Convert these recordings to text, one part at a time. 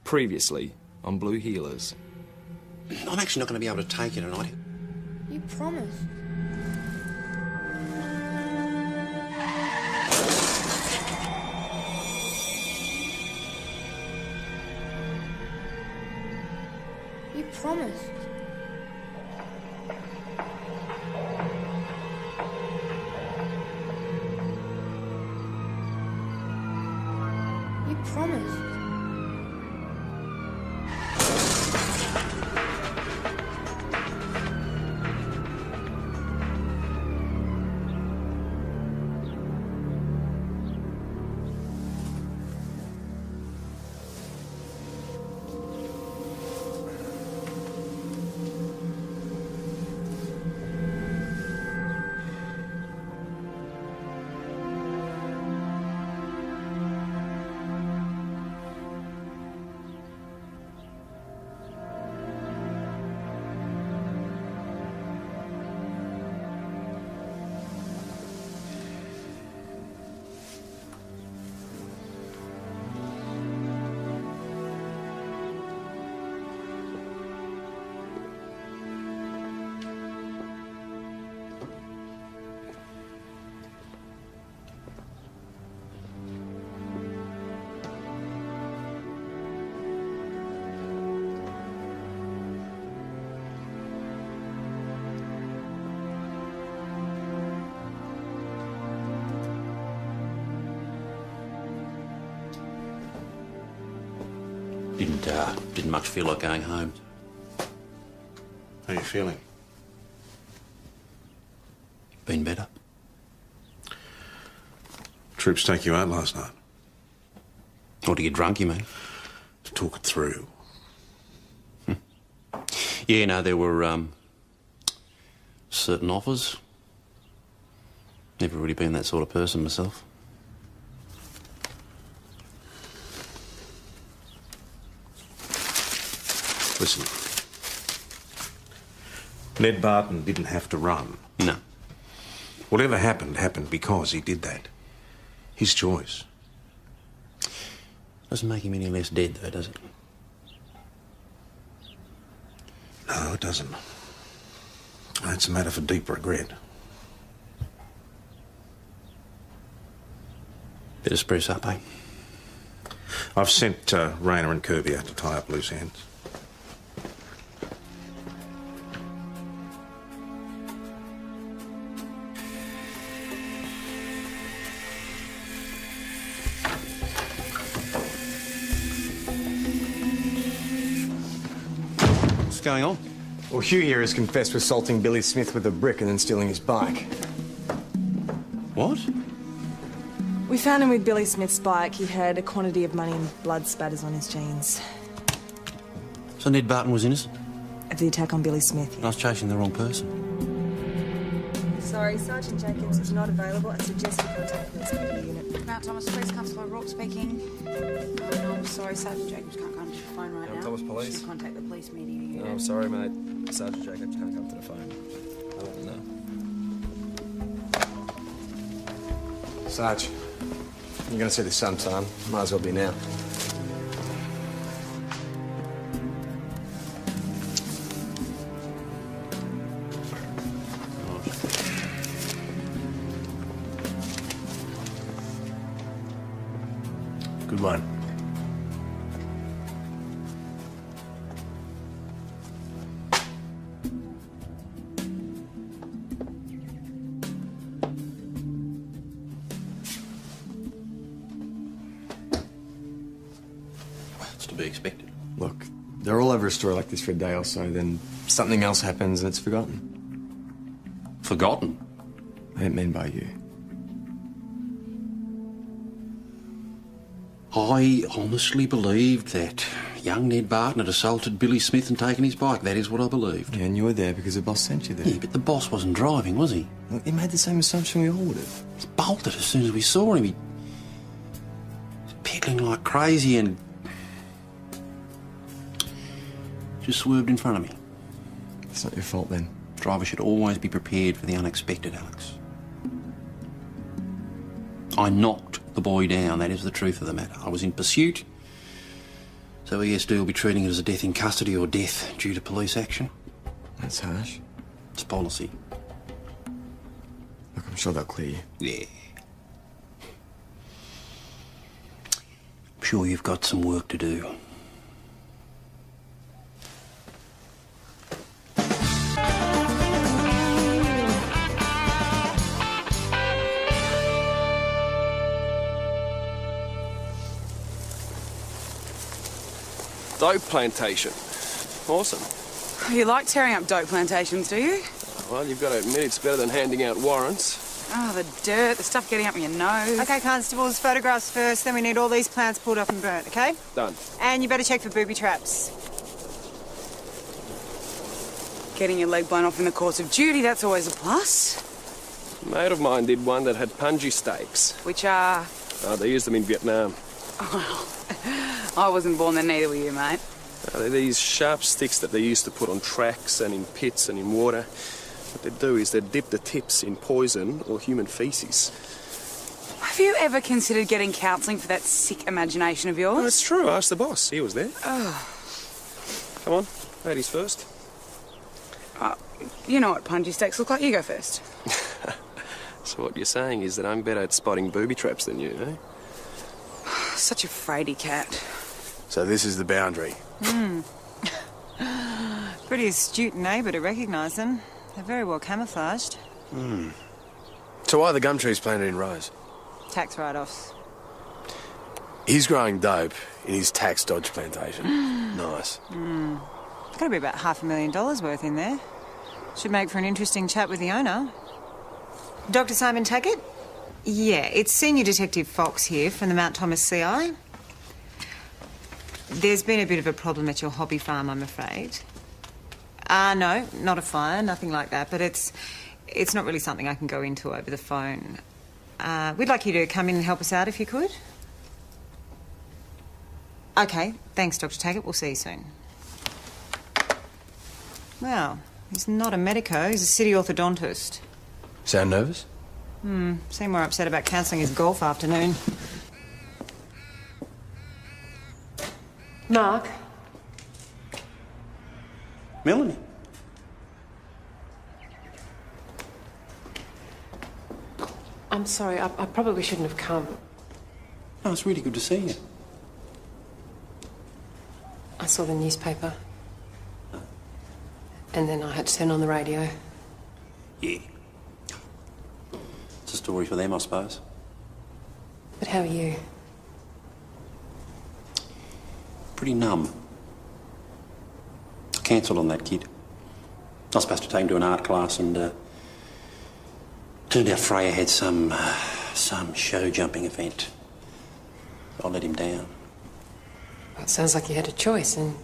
Previously on Blue Healers. I'm actually not going to be able to take it tonight. You promised. You promised. You promised. Didn't much feel like going home. How are you feeling? Been better. Troops take you out last night? Or to get drunk, you mean? To talk it through. Yeah, no, there were certain offers. Never really been that sort of person myself. Listen, Ned Barton didn't have to run. No. Whatever happened, happened because he did that. His choice. Doesn't make him any less dead, though, does it? No, it doesn't. It's a matter for deep regret. Bit of spruce up, eh? I've sent Rayner and Kirby out to tie up loose ends. What's going on? Well, Hugh here has confessed to assaulting Billy Smith with a brick and then stealing his bike. What? We found him with Billy Smith's bike. He had a quantity of money and blood spatters on his jeans. So Ned Barton was innocent? Of the attack on Billy Smith, I was chasing the wrong person. Sorry, Sergeant Jenkins is not available. I suggest you contact the police media unit. Mount Thomas Police, Constable O'Rourke speaking. No, I'm sorry, Sergeant Jacobs can't come to the phone right now. Mount Thomas Police? Should contact the police media unit. No, I'm sorry, mate. Sergeant Jacobs can't come to the phone. I don't know. Sarge, you're going to see this sometime. Might as well be now. Good one. It's to be expected. Look, they're all over a story like this for a day or so, then something else happens and it's forgotten. Forgotten? I didn't mean by you. I honestly believed that young Ned Barton had assaulted Billy Smith and taken his bike. That is what I believed. Yeah, and you were there because the boss sent you there. Yeah, but the boss wasn't driving, was he? Look, he made the same assumption we all would have. He bolted as soon as we saw him. He was pedaling like crazy and just swerved in front of me. It's not your fault then. Driver should always be prepared for the unexpected, Alex. I knocked the boy down, that is the truth of the matter. I was in pursuit, So ESD will be treating it as a death in custody or death due to police action. That's harsh. It's policy. Look, I'm sure they'll clear you. Yeah. I'm sure you've got some work to do. Dope plantation. Awesome. You like tearing up dope plantations, do you? Well, you've got to admit it's better than handing out warrants. Oh, the dirt, the stuff getting up your nose. Okay, constables, photographs first, then we need all these plants pulled off and burnt, okay? Done. And you better check for booby traps. Getting your leg blown off in the course of duty, that's always a plus. A mate of mine did one that had punji stakes. Which are... Oh, they used them in Vietnam. I wasn't born then, neither were you, mate. They're these sharp sticks that they used to put on tracks and in pits and in water. What they do is they dip the tips in poison or human feces. Have you ever considered getting counselling for that sick imagination of yours? Oh, it's true. Ask the boss. He was there. Oh. Come on. Ladies first. You know what punji stakes look like. You go first. So what you're saying is that I'm better at spotting booby traps than you, eh? Such a fraidy cat. So this is the boundary. Pretty astute neighbour to recognise them. They're very well camouflaged. So why are the gum trees planted in rows? Tax write-offs. He's growing dope in his tax dodge plantation. Nice. Got to be about $500,000 worth in there. Should make for an interesting chat with the owner. Dr. Simon Tackett? Yeah, it's Senior Detective Fox here from the Mount Thomas CI. There's been a bit of a problem at your hobby farm, I'm afraid. No, not a fire, nothing like that, but it's not really something I can go into over the phone. We'd like you to come in and help us out if you could. Okay, thanks, Dr. Tackett. We'll see you soon. Well, he's not a medico, he's a city orthodontist. Sound nervous? Seem more upset about cancelling his golf afternoon. Mark? Melanie? I'm sorry, I probably shouldn't have come. Oh, it's really good to see you. I saw the newspaper. And then I had to turn on the radio. Yeah. It's a story for them, I suppose. But how are you? Pretty numb. I cancelled on that kid. I was supposed to take him to an art class and, turned out Freya had some show jumping event. I let him down. Well, it sounds like you had a choice and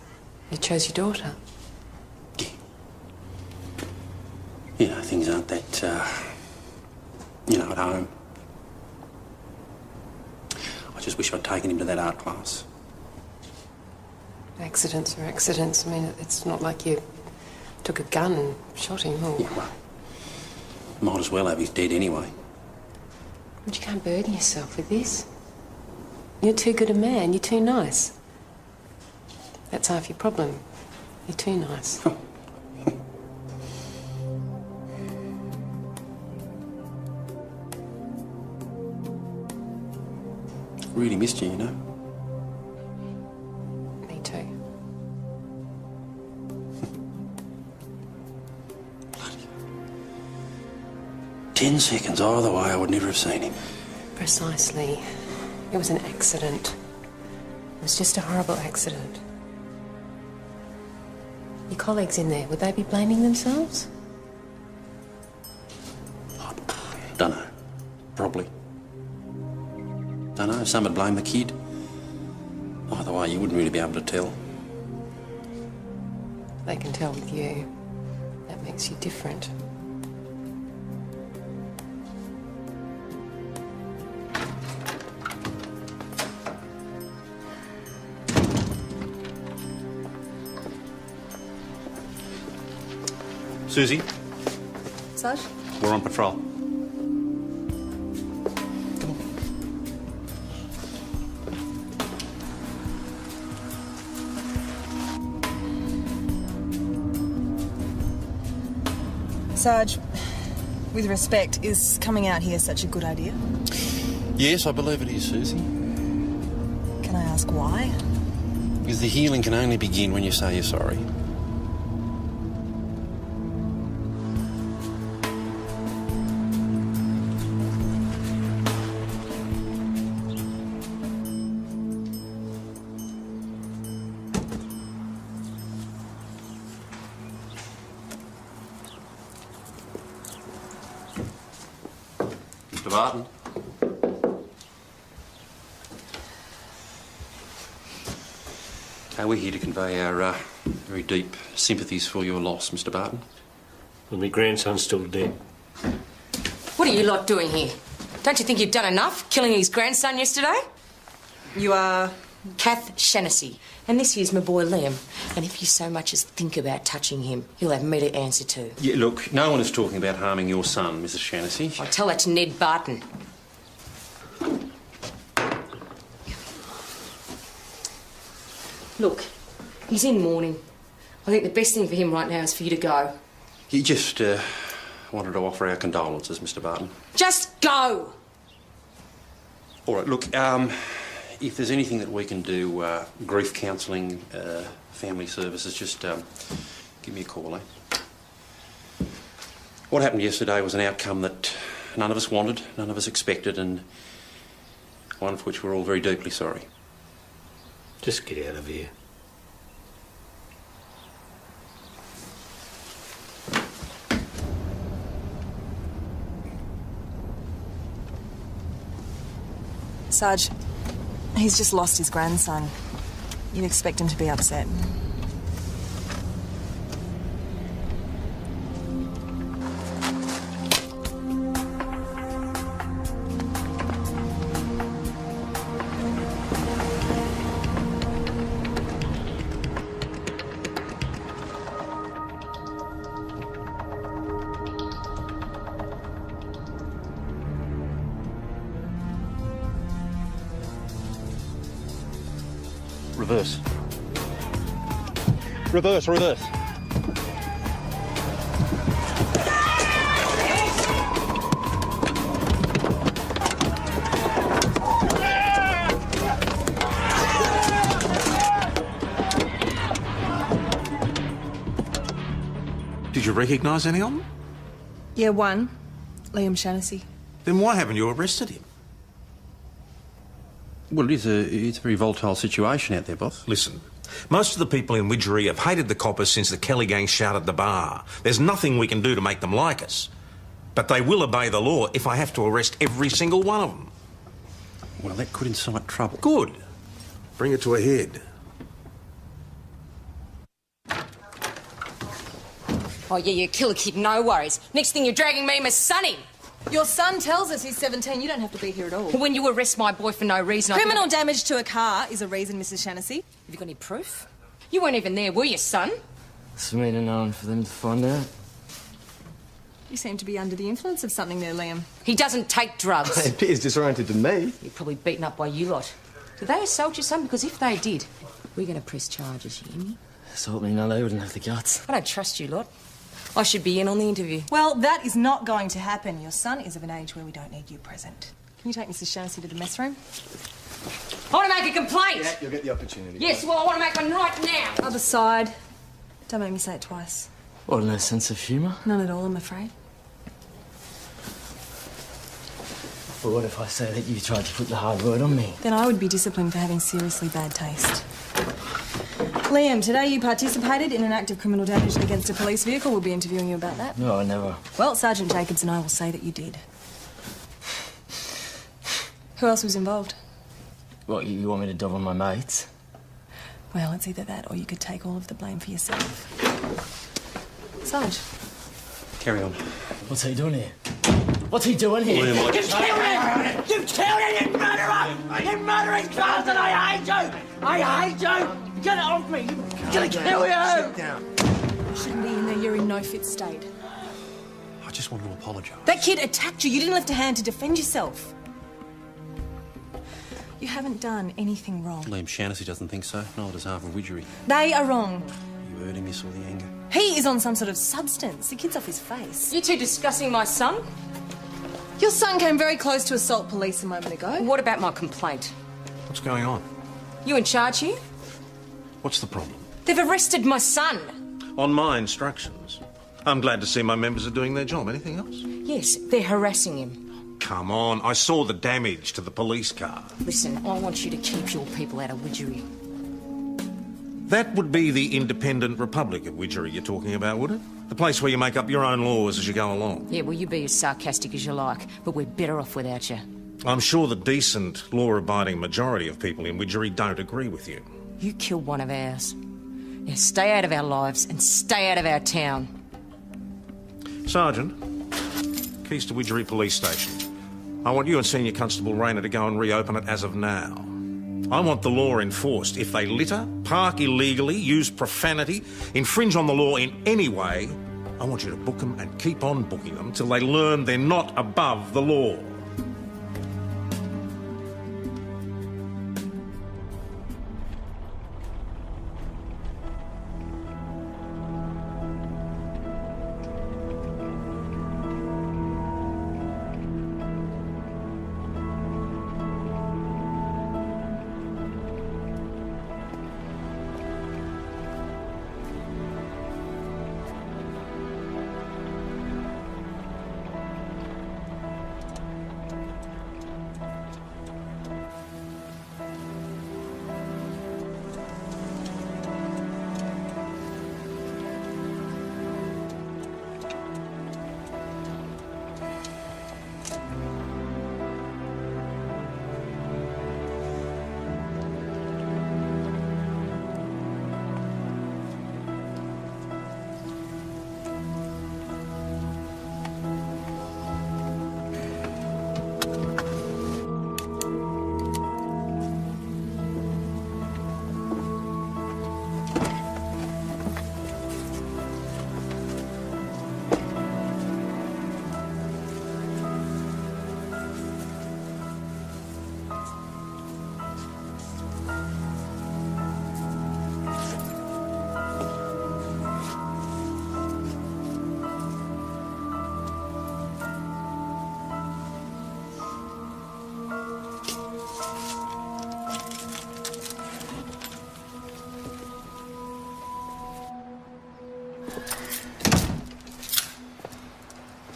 you chose your daughter. Yeah. You know, things aren't that, at home. I just wish I'd taken him to that art class. Accidents are accidents. I mean, it's not like you took a gun and shot him or... Yeah, well, might as well have. He's dead anyway. But you can't burden yourself with this. You're too good a man. You're too nice. That's half your problem. You're too nice. Really missed you, you know. Me too. 10 seconds either way, I would never have seen him. Precisely. It was an accident. It was just a horrible accident. Your colleagues in there, would they be blaming themselves? Dunno. Probably. Dunno, some would blame the kid. Either way, you wouldn't really be able to tell. They can tell with you. That makes you different. Susie, Sarge? we're on patrol. Sarge, with respect, is coming out here such a good idea? Yes, I believe it is, Susie. Can I ask why? Because the healing can only begin when you say you're sorry. Mr. Barton. We're here to convey our very deep sympathies for your loss, Mr. Barton. Well, my grandson's still dead. What are you lot doing here? Don't you think you've done enough, killing his grandson yesterday? You are... Kath Shaughnessy. And this here's my boy Liam. And if you so much as think about touching him, you'll have me to answer to. Yeah, look, no one is talking about harming your son, Mrs. Shaughnessy. I'll tell that to Ned Barton. Look, he's in mourning. I think the best thing for him right now is for you to go. You just wanted to offer our condolences, Mr. Barton. Just go! All right, look, if there's anything that we can do, grief counselling, family services, just give me a call, eh? What happened yesterday was an outcome that none of us wanted, none of us expected, and one for which we're all very deeply sorry. Just get out of here. Sarge, he's just lost his grandson. You'd expect him to be upset. Reverse. Reverse, reverse. Did you recognise any of them? Yeah, one. Liam Shaughnessy. Then why haven't you arrested him? Well, it's a very volatile situation out there, boss. Listen, most of the people in Widgery have hated the coppers since the Kelly gang shouted the bar. There's nothing we can do to make them like us. But they will obey the law if I have to arrest every single one of them. Well, that could incite trouble. Good. Bring it to a head. Oh, yeah, you killer kid, no worries. Next thing you're dragging me and my son in. Your son tells us he's 17. You don't have to be here at all. When you arrest my boy for no reason... Criminal damage to a car is a reason, Mrs. Shaughnessy. Have you got any proof? You weren't even there, were you, son? It's for me to know and for them to find out. You seem to be under the influence of something there, Liam. He doesn't take drugs. It appears disoriented to me. You're probably beaten up by you lot. Did they assault your son? Because if they did, we're going to press charges, you hear me? Assault me? No, they wouldn't have the guts. I don't trust you lot. I should be in on the interview. Well, that is not going to happen. Your son is of an age where we don't need you present. Can you take Mrs. Shaughnessy to the mess room? I want to make a complaint. Yeah, you'll get the opportunity. Yes, well, I want to make one right now. Other side. Don't make me say it twice. What, no sense of humour? None at all, I'm afraid. But what if I say that you tried to put the hard word on me? Then I would be disciplined for having seriously bad taste. Liam, today you participated in an act of criminal damage against a police vehicle. We'll be interviewing you about that. No, I never. Well, Sergeant Jacobs and I will say that you did. Who else was involved? What, you want me to dob on my mates? Well, it's either that or you could take all of the blame for yourself. Sarge. Carry on. What's he doing here? What's he doing here? Liam, You killed him! You killed him, you murderer! You murdering bastard! I hate you! I hate you! Get it off me! I'm gonna kill you! Sit down. You shouldn't be in there. You're in no fit state. I just wanted to apologise. That kid attacked you. You didn't lift a hand to defend yourself. You haven't done anything wrong. Liam Shaughnessy doesn't think so. Neither does half of Widgery. They are wrong. You heard him, you saw the anger. He is on some sort of substance. The kid's off his face. You two discussing my son? Your son came very close to assault police a moment ago. What about my complaint? What's going on? You in charge here? What's the problem? They've arrested my son. On my instructions. I'm glad to see my members are doing their job. Anything else? Yes, they're harassing him. Come on, I saw the damage to the police car. Listen, I want you to keep your people out of Widgery. That would be the independent Republic of Widgery you're talking about, would it? The place where you make up your own laws as you go along. Yeah, well, you be as sarcastic as you like, but we're better off without you. I'm sure the decent, law-abiding majority of people in Widgery don't agree with you. You killed one of ours. Now stay out of our lives and stay out of our town. Sergeant, keys to Widgery Police Station. I want you and Senior Constable Rayner to go and reopen it as of now. I want the law enforced. If they litter, park illegally, use profanity, infringe on the law in any way, I want you to book them and keep on booking them till they learn they're not above the law.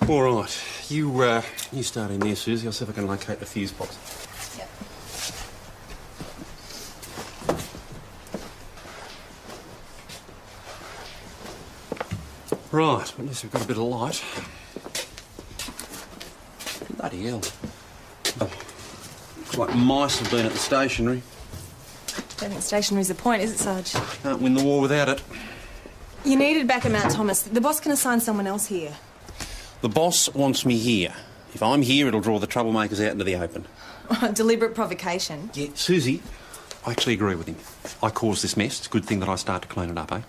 All right. You start in there, Susie. I'll see if I can locate the fuse box. Yep. Right. At least we've got a bit of light. Bloody hell. Looks like mice have been at the stationery. Don't think stationery's the point, is it, Sarge? Can't win the war without it. You needed back at Mount Thomas. The boss can assign someone else here. The boss wants me here. If I'm here, it'll draw the troublemakers out into the open. Deliberate provocation. Yeah, Susie, I actually agree with him. I caused this mess. It's a good thing that I start to clean it up, eh?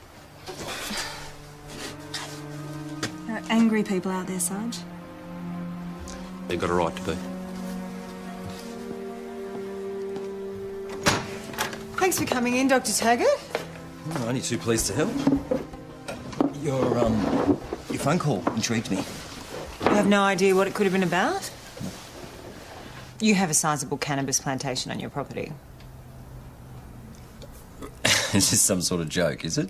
There are angry people out there, Sarge. They've got a right to be. Thanks for coming in, Dr. Taggart. Oh, only too pleased to help. Your phone call intrigued me. You have no idea what it could have been about? You have a sizable cannabis plantation on your property. Is this some sort of joke, is it?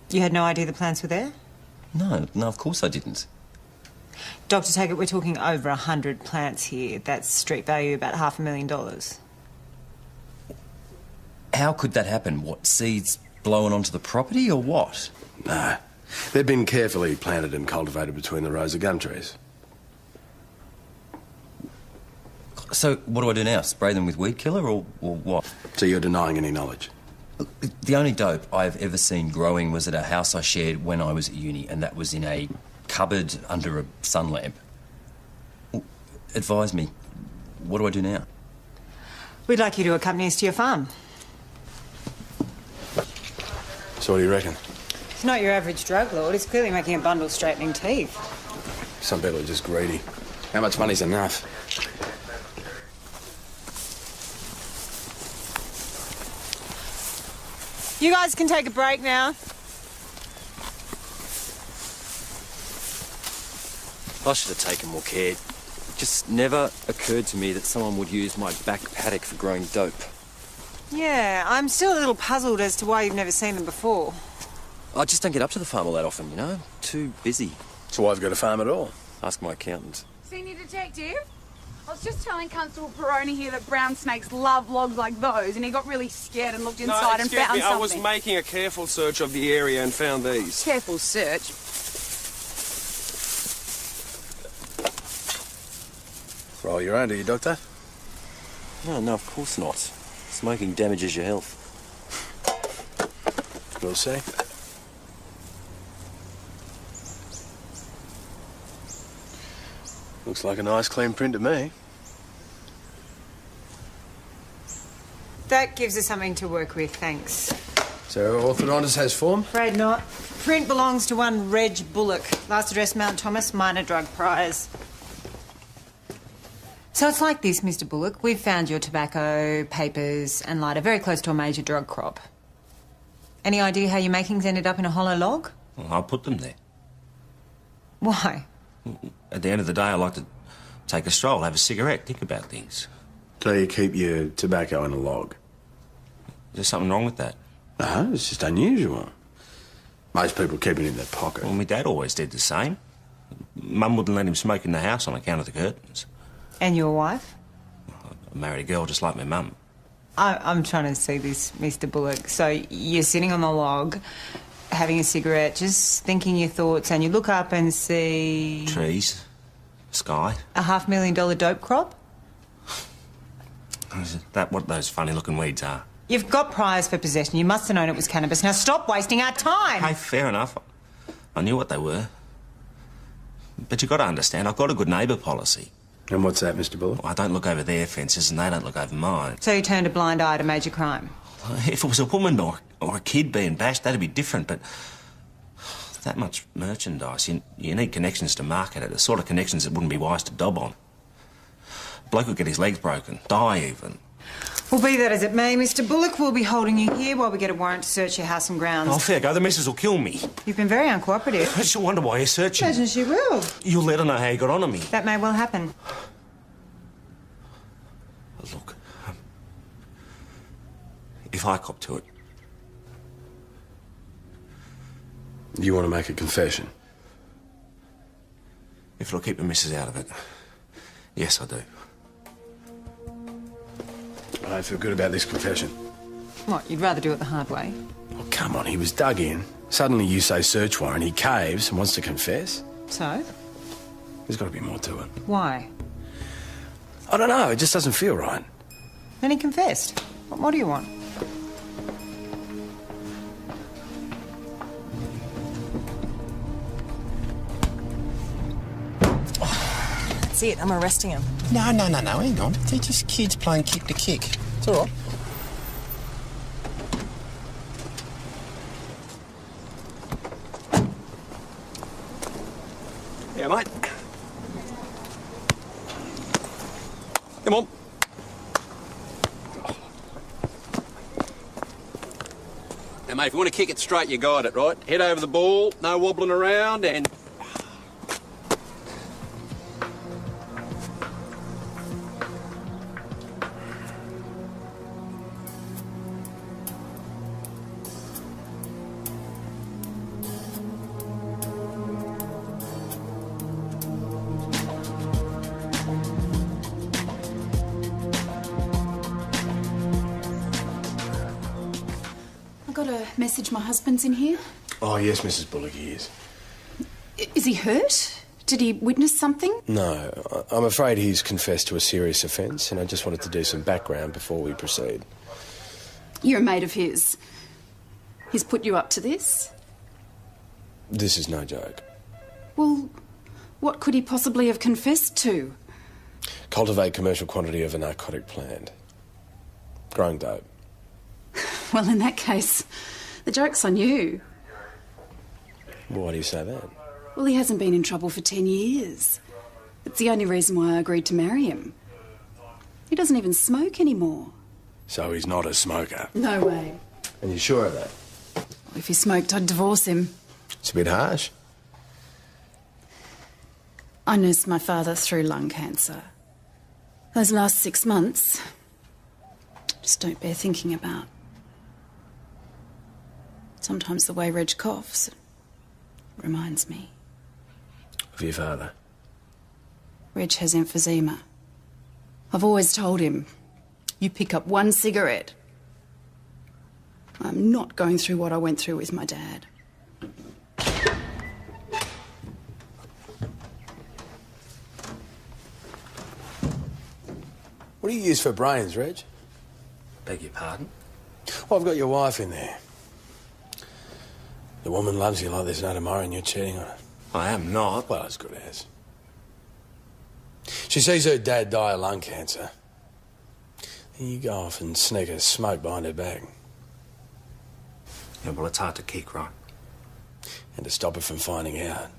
You had no idea the plants were there? No, of course I didn't. Dr. Taggart, we're talking over 100 plants here. That's street value about $500,000. How could that happen? What, seeds blown onto the property or what? No. They've been carefully planted and cultivated between the rows of gum trees. So what do I do now? Spray them with weed killer or what? So you're denying any knowledge? The only dope I've ever seen growing was at a house I shared when I was at uni, and that was in a cupboard under a sun lamp. Advise me. What do I do now? We'd like you to accompany us to your farm. So what do you reckon? He's not your average drug lord. He's clearly making a bundle of straightening teeth. Some people are just greedy. How much money's enough? You guys can take a break now. I should have taken more care. It just never occurred to me that someone would use my back paddock for growing dope. Yeah, I'm still a little puzzled as to why you've never seen them before. I just don't get up to the farm all that often, you know? Too busy. So why have you got a farm at all? Ask my accountant. Senior detective, I was just telling Constable Peroni here that brown snakes love logs like those, and he got really scared and looked inside and found something. I was making a careful search of the area and found these. Careful search. Roll your own, do you, Doctor? No, of course not. Smoking damages your health. We'll see. Looks like a nice clean print to me. That gives us something to work with, thanks. So orthodontist has form? Afraid not. Print belongs to one Reg Bullock. Last address, Mount Thomas, minor drug prize. So it's like this, Mr. Bullock. We've found your tobacco, papers and lighter very close to a major drug crop. Any idea how your makings ended up in a hollow log? Well, I'll put them there. Why? At the end of the day, I like to take a stroll, have a cigarette, think about things. So you keep your tobacco in a log? Is there something wrong with that? No, it's just unusual. Most people keep it in their pocket. Well, my dad always did the same. Mum wouldn't let him smoke in the house on account of the curtains. And your wife? I married a girl just like my mum. I'm trying to see this, Mr. Bullock. So you're sitting on the log, having a cigarette, just thinking your thoughts, and you look up and see... Trees. Sky. A $500,000 dope crop? Is that what those funny-looking weeds are? You've got priors for possession. You must have known it was cannabis. Now stop wasting our time! Hey, fair enough. I knew what they were. But you've got to understand, I've got a good neighbour policy. And what's that, Mr. Bullock? Well, I don't look over their fences and they don't look over mine. So you turned a blind eye to major crime? If it was a woman or a kid being bashed, that'd be different, but that much merchandise, you need connections to market it, the sort of connections that wouldn't be wise to dob on. A bloke would get his legs broken, die even. Well, be that as it may, Mr. Bullock, we'll be holding you here while we get a warrant to search your house and grounds. Oh, fair go, the missus will kill me. You've been very uncooperative. I should wonder why you're searching. Imagine she will. You'll let her know how you got on to me. That may well happen. Look, if I cop to it... You want to make a confession? If it'll keep the missus out of it, yes, I do. I don't feel good about this confession. What, you'd rather do it the hard way? Oh, come on, he was dug in. Suddenly you say search warrant, he caves and wants to confess. So? There's got to be more to it. Why? I don't know, it just doesn't feel right. Then he confessed. What more do you want? That's it, I'm arresting him. No, hang on. They're just kids playing kick to kick. It's all right. Yeah, mate. Come on. Now, mate, if you want to kick it straight, you got it, right? Head over the ball, no wobbling around, and... Got a message my husband's in here. Oh, yes, Mrs. Bullock, he is. Is he hurt? Did he witness something? No, I'm afraid he's confessed to a serious offence, and I just wanted to do some background before we proceed. You're a mate of his. He's put you up to this? This is no joke. Well, what could he possibly have confessed to? Cultivate commercial quantity of a narcotic plant. Growing dope. Well, in that case, the joke's on you. Why do you say that? Well, he hasn't been in trouble for 10 years. It's the only reason why I agreed to marry him. He doesn't even smoke anymore. So he's not a smoker? No way. And you're sure of that? If he smoked, I'd divorce him. It's a bit harsh. I nursed my father through lung cancer. Those last 6 months, just don't bear thinking about. Sometimes the way Reg coughs reminds me. Of your father? Reg has emphysema. I've always told him, you pick up one cigarette. I'm not going through what I went through with my dad. What do you use for brains, Reg? Beg your pardon? Well, I've got your wife in there. The woman loves you like there's no tomorrow and you're cheating on her. I am not. Well, as good as. She sees her dad die of lung cancer. Then you go off and sneak a smoke behind her back. Yeah, well, it's hard to kick, right? And to stop her from finding out,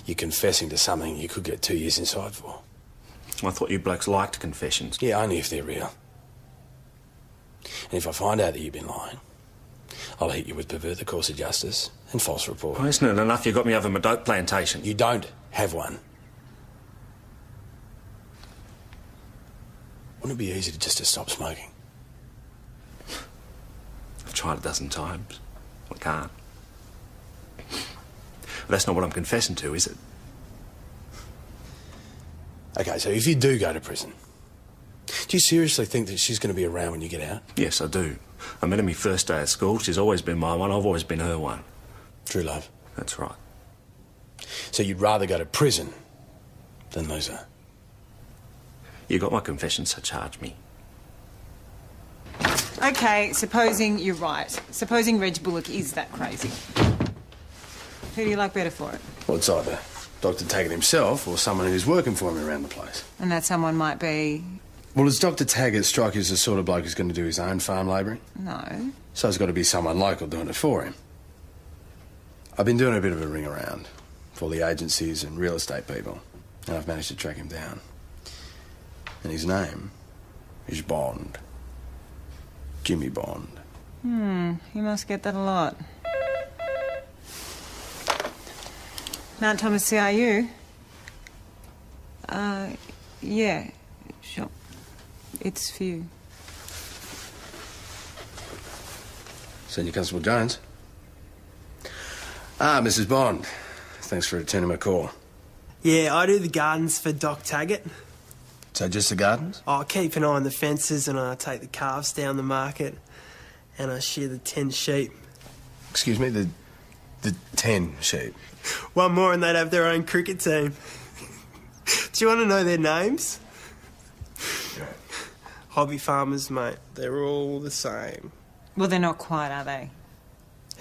you're confessing to something you could get 2 years inside for. I thought you blokes liked confessions. Yeah, only if they're real. And if I find out that you've been lying, I'll hit you with pervert the course of justice and false report. Well, isn't it enough you got me over my dope plantation? You don't have one. Wouldn't it be easy just to stop smoking? I've tried a dozen times. I can't. But that's not what I'm confessing to, is it? Okay, so if you do go to prison, do you seriously think that she's going to be around when you get out? Yes, I do. I met her my first day at school. She's always been my one. I've always been her one. True love. That's right. So you'd rather go to prison than lose her? You got my confession, so charge me. Okay, supposing you're right. Supposing Reg Bullock is that crazy. Who do you like better for it? Well, it's either Dr. Taggart himself or someone who's working for him around the place. And that someone might be... Well, does Dr. Taggart strike you as the sort of bloke who's going to do his own farm labouring? No. So it's got to be someone local doing it for him. I've been doing a bit of a ring around for all the agencies and real estate people, and I've managed to track him down. And his name is Bond. Jimmy Bond. You must get that a lot. Mount Thomas CRU? Yeah, sure. It's for you. Senior Constable Jones. Ah, Mrs. Bond. Thanks for returning my call. Yeah, I do the gardens for Doc Taggart. So just the gardens? I keep an eye on the fences and I take the calves down the market and I shear the 10 sheep. Excuse me, the 10 sheep? One more and they'd have their own cricket team. Do you want to know their names? Hobby farmers, mate. They're all the same. Well, they're not quite, are they?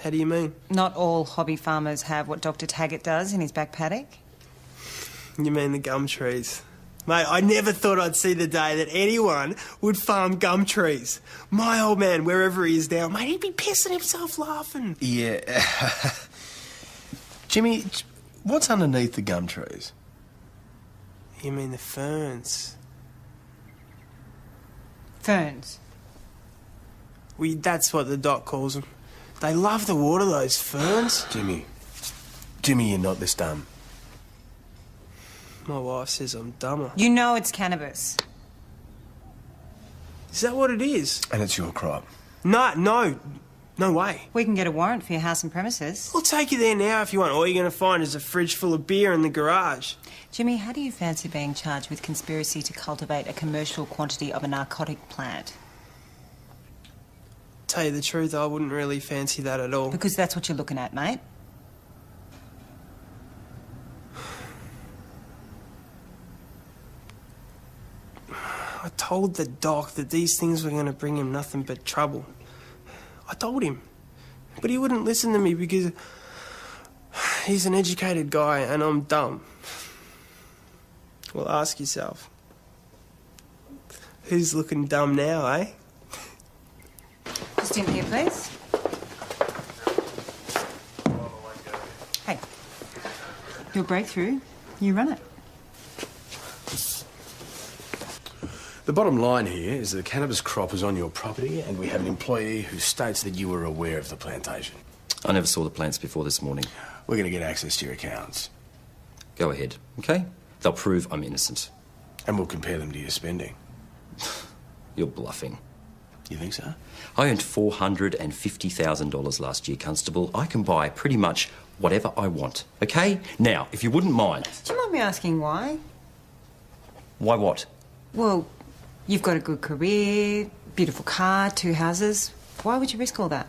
How do you mean? Not all hobby farmers have what Dr. Taggart does in his back paddock. You mean the gum trees? Mate, I never thought I'd see the day that anyone would farm gum trees. My old man, wherever he is now, mate, he'd be pissing himself laughing. Yeah. Jimmy, what's underneath the gum trees? You mean the ferns? Ferns? Well, that's what the doc calls them. They love the water, those ferns. Jimmy, you're not this dumb. My wife says I'm dumber. You know it's cannabis. Is that what it is? And it's your crop. No way. We can get a warrant for your house and premises. I'll take you there now if you want. All you're going to find is a fridge full of beer in the garage. Jimmy, how do you fancy being charged with conspiracy to cultivate a commercial quantity of a narcotic plant? Tell you the truth, I wouldn't really fancy that at all. Because that's what you're looking at, mate. I told the doc that these things were going to bring him nothing but trouble. I told him. But he wouldn't listen to me because he's an educated guy and I'm dumb. Well, ask yourself. Who's looking dumb now, eh? Just in here, please. Hey, your breakthrough, you run it. The bottom line here is that the cannabis crop was on your property and we have an employee who states that you were aware of the plantation. I never saw the plants before this morning. We're going to get access to your accounts. Go ahead, okay? They'll prove I'm innocent. And we'll compare them to your spending. You're bluffing. You think so? I earned $450,000 last year, Constable. I can buy pretty much whatever I want, okay? Now, if you wouldn't mind... Do you mind me asking why? Why what? Well, you've got a good career, beautiful car, 2 houses. Why would you risk all that?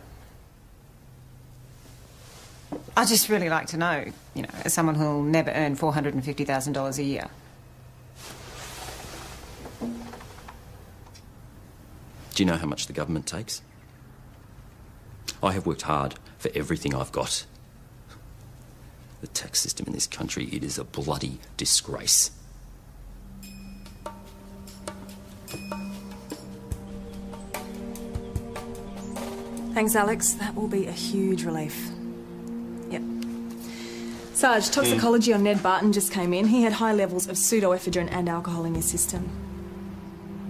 I'd just really like to know, you know, as someone who'll never earn $450,000 a year. Do you know how much the government takes? I have worked hard for everything I've got. The tax system in this country, it is a bloody disgrace. Thanks, Alex. That will be a huge relief. Yep. Sarge, toxicology on Ned Barton just came in. He had high levels of pseudoephedrine and alcohol in his system.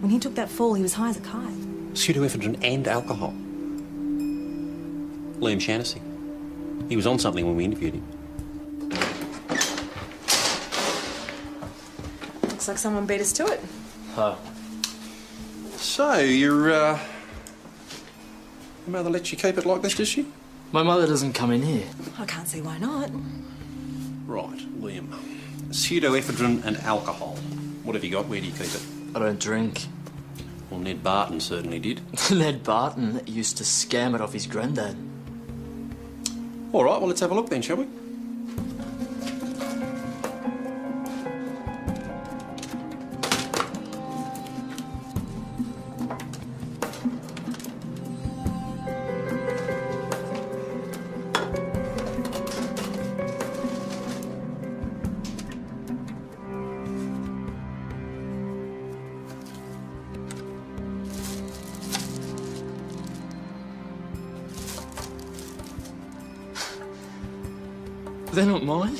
When he took that fall, he was high as a kite. Pseudoephedrine and alcohol. Liam Shaughnessy. He was on something when we interviewed him. Looks like someone beat us to it. Oh. So, your mother lets you keep it like this, does she? My mother doesn't come in here. I can't see why not. Right, Liam. Pseudoephedrine and alcohol. What have you got? Where do you keep it? I don't drink. Well, Ned Barton certainly did. Ned Barton used to scam it off his granddad. All right, well, let's have a look then, shall we? They're not mine.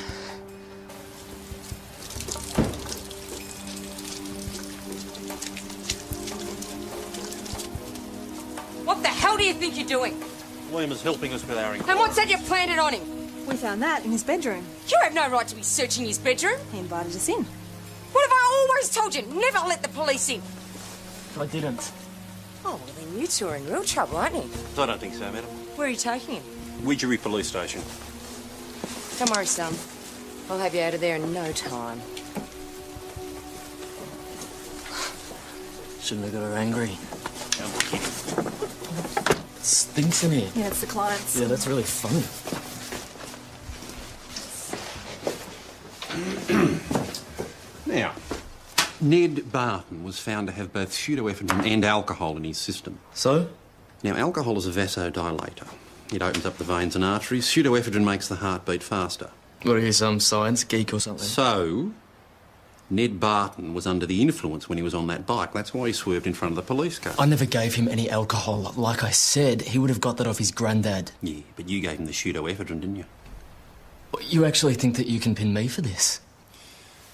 What the hell do you think you're doing? Liam is helping us with our inquiry. And what's that you planted on him? We found that in his bedroom. You have no right to be searching his bedroom. He invited us in. What have I always told you? Never let the police in. I didn't. Oh, well then you two are in real trouble, aren't you? I don't think so, madam. Where are you taking him? Widgery Police Station. Don't worry, son. I'll have you out of there in no time. Shouldn't have got her angry. It stinks in here. Yeah, it's the clients. Yeah, that's really funny. Now, Ned Barton was found to have both pseudoephedrine and alcohol in his system. So? Now, alcohol is a vasodilator. It opens up the veins and arteries. Pseudoephedrine makes the heart beat faster. What are you, some science geek or something? So, Ned Barton was under the influence when he was on that bike. That's why he swerved in front of the police car. I never gave him any alcohol. Like I said, he would have got that off his granddad. Yeah, but you gave him the pseudoephedrine, didn't you? You actually think that you can pin me for this?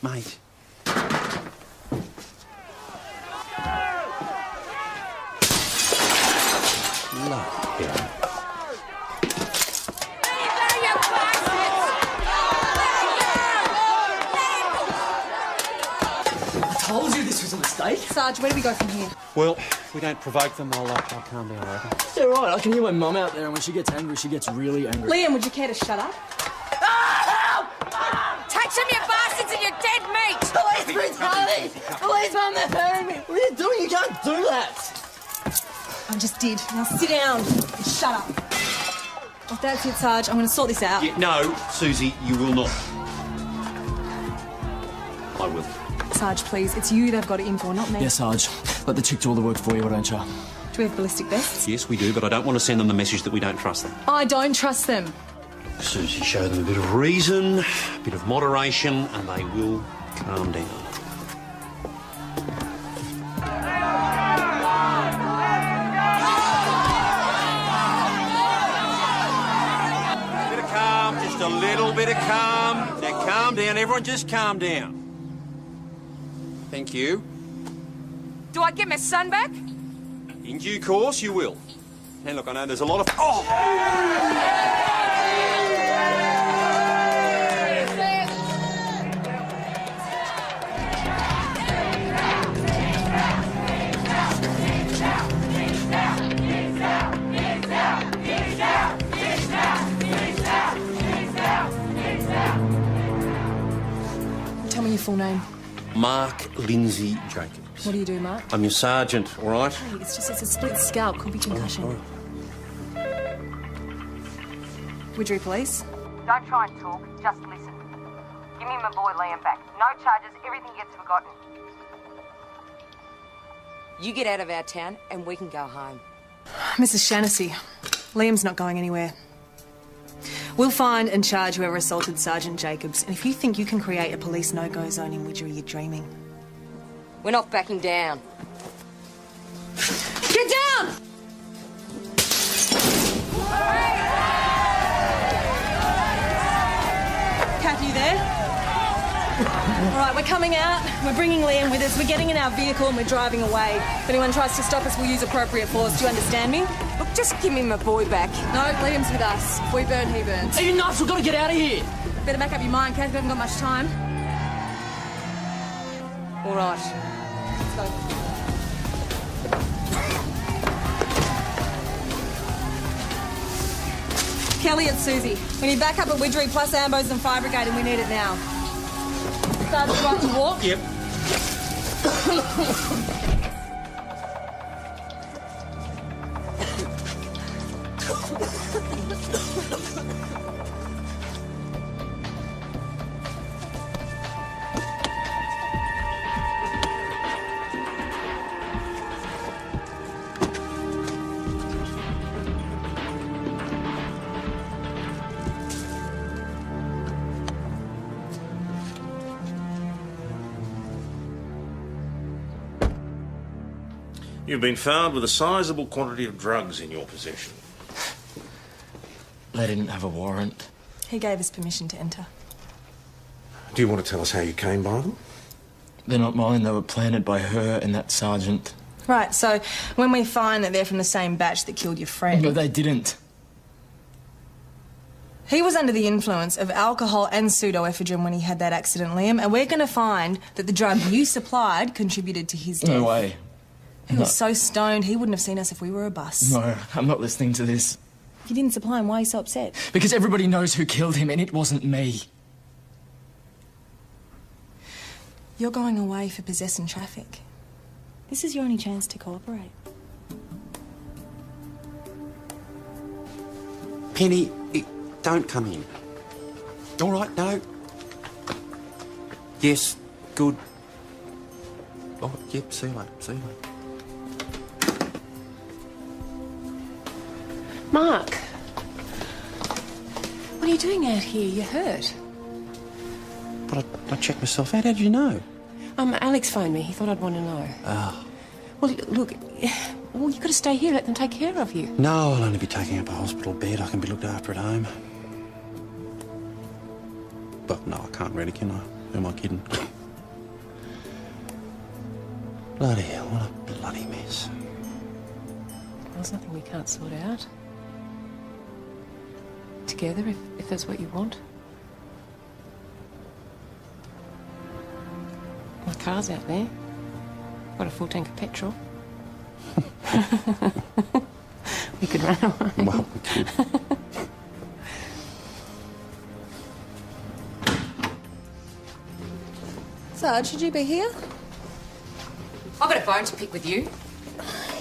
Mate. I told you this was a mistake. Sarge, where do we go from here? Well, if we don't provoke them, I'll calm down, I reckon. Yeah, right. I can hear my mum out there, and when she gets angry, she gets really angry. Liam, would you care to shut up? Take some of your bastards and your dead meat! Police brutality! Police, Mum, they're hurting me! What are you doing? You can't do that! I just did. Now sit down and shut up. If that's it, Sarge, I'm going to sort this out. Yeah, no, Susie, you will not. I will. Sarge, please, it's you they've got it in for, not me. Yeah, Sarge. Let the chick do all the work for you, why don't you? Do we have ballistic vests? Yes, we do, but I don't want to send them the message that we don't trust them. I don't trust them. Susie, show them a bit of reason, a bit of moderation, and they will calm down. Bit of calm, just a little bit of calm. Now calm down, everyone just calm down. Thank you. Do I get my son back? In due course, you will. And look, I know there's a lot of... Oh! Tell me your full name. Mark Lindsay Jacobs. What do you do, Mark? I'm your sergeant, all right? Hey, it's a split scalp. Could be concussion. Widgery Police? Don't try and talk, just listen. Give me my boy Liam back. No charges, everything gets forgotten. You get out of our town and we can go home. Mrs. Shaughnessy, Liam's not going anywhere. We'll find and charge whoever assaulted Sergeant Jacobs, and if you think you can create a police no-go zone in Widgery, you're dreaming. We're not backing down. Get down! Kath, you there? All right, we're coming out. We're bringing Liam with us. We're getting in our vehicle and we're driving away. If anyone tries to stop us, we'll use appropriate force. Do you understand me? Look, just give me my boy back. No, Liam's with us. If we burn, he burns. Are you nuts? We've got to get out of here. Better make up your mind, Kath. We haven't got much time. All right. Let's go. Kelly, it's Susie. We need backup at Widgery plus Ambos and Fire Brigade, and we need it now. Sergeant, right to walk? Yep. You've been found with a sizable quantity of drugs in your possession. They didn't have a warrant. He gave us permission to enter. Do you want to tell us how you came by them? They're not mine. They were planted by her and that sergeant. Right, so when we find that they're from the same batch that killed your friend... No, they didn't. He was under the influence of alcohol and pseudoephedrine when he had that accident, Liam, and we're going to find that the drug you supplied contributed to his death. No way. He was so stoned, he wouldn't have seen us if we were a bus. No, I'm not listening to this. If you didn't supply him, why are you so upset? Because everybody knows who killed him, and it wasn't me. You're going away for possessing traffic. This is your only chance to cooperate. Penny, don't come in. All right, no. Yes, good. Oh, yep, see you later, see you later. Mark, what are you doing out here? You're hurt. But I checked myself out. How did you know? Alex phoned me. He thought I'd want to know. Oh. Well, look, well, you've got to stay here. Let them take care of you. No, I'll only be taking up a hospital bed. I can be looked after at home. But no, I can't really, can I? Who am I kidding? Bloody hell, what a bloody mess. There's nothing we can't sort out. Together, if that's what you want. My car's out there. Got a full tank of petrol. We could run away. Well, we could. Sarge, should you be here? I've got a bone to pick with you.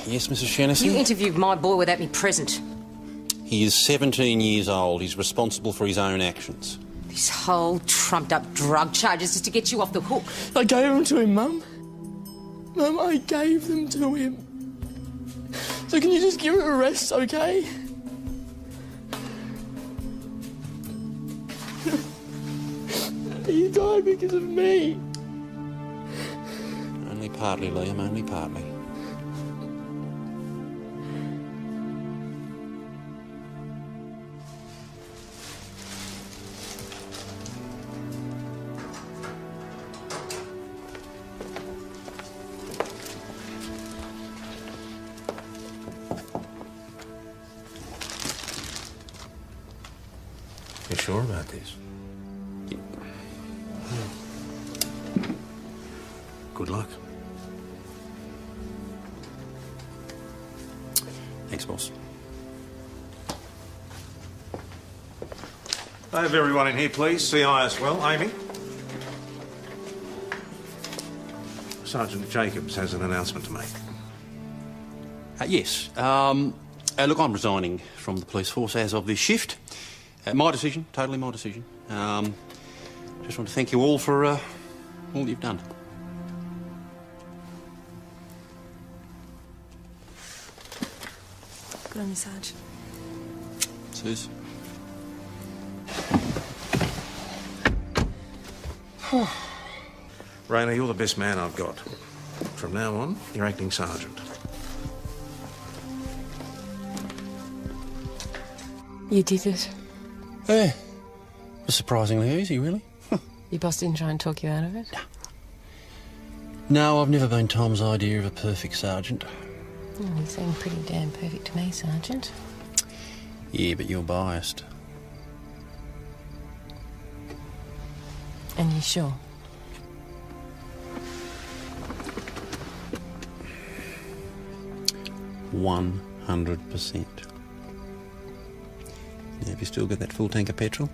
Yes, Mrs. Shaughnessy? You interviewed my boy without me present. He is 17 years old. He's responsible for his own actions. This whole trumped-up drug charges is to get you off the hook. I gave them to him, Mum. Mum, I gave them to him. So can you just give him a rest, okay? He died because of me. Only partly, Liam, only partly. You sure about this? Yeah. Good luck. Thanks, boss. Have everyone in here, please. CI as well. Amy? Sergeant Jacobs has an announcement to make. Yes. Look, I'm resigning from the police force as of this shift. My decision, totally my decision. Just want to thank you all for all you've done. Good on you, Sarge. Sus. Rayner, you're the best man I've got. From now on, you're acting sergeant. You did it. Yeah. It was surprisingly easy, really. Your boss didn't try and talk you out of it? No, I've never been Tom's idea of a perfect sergeant. Oh, you seem pretty damn perfect to me, Sergeant. Yeah, but you're biased. And you sure? %100%. Now, have you still got that full tank of petrol?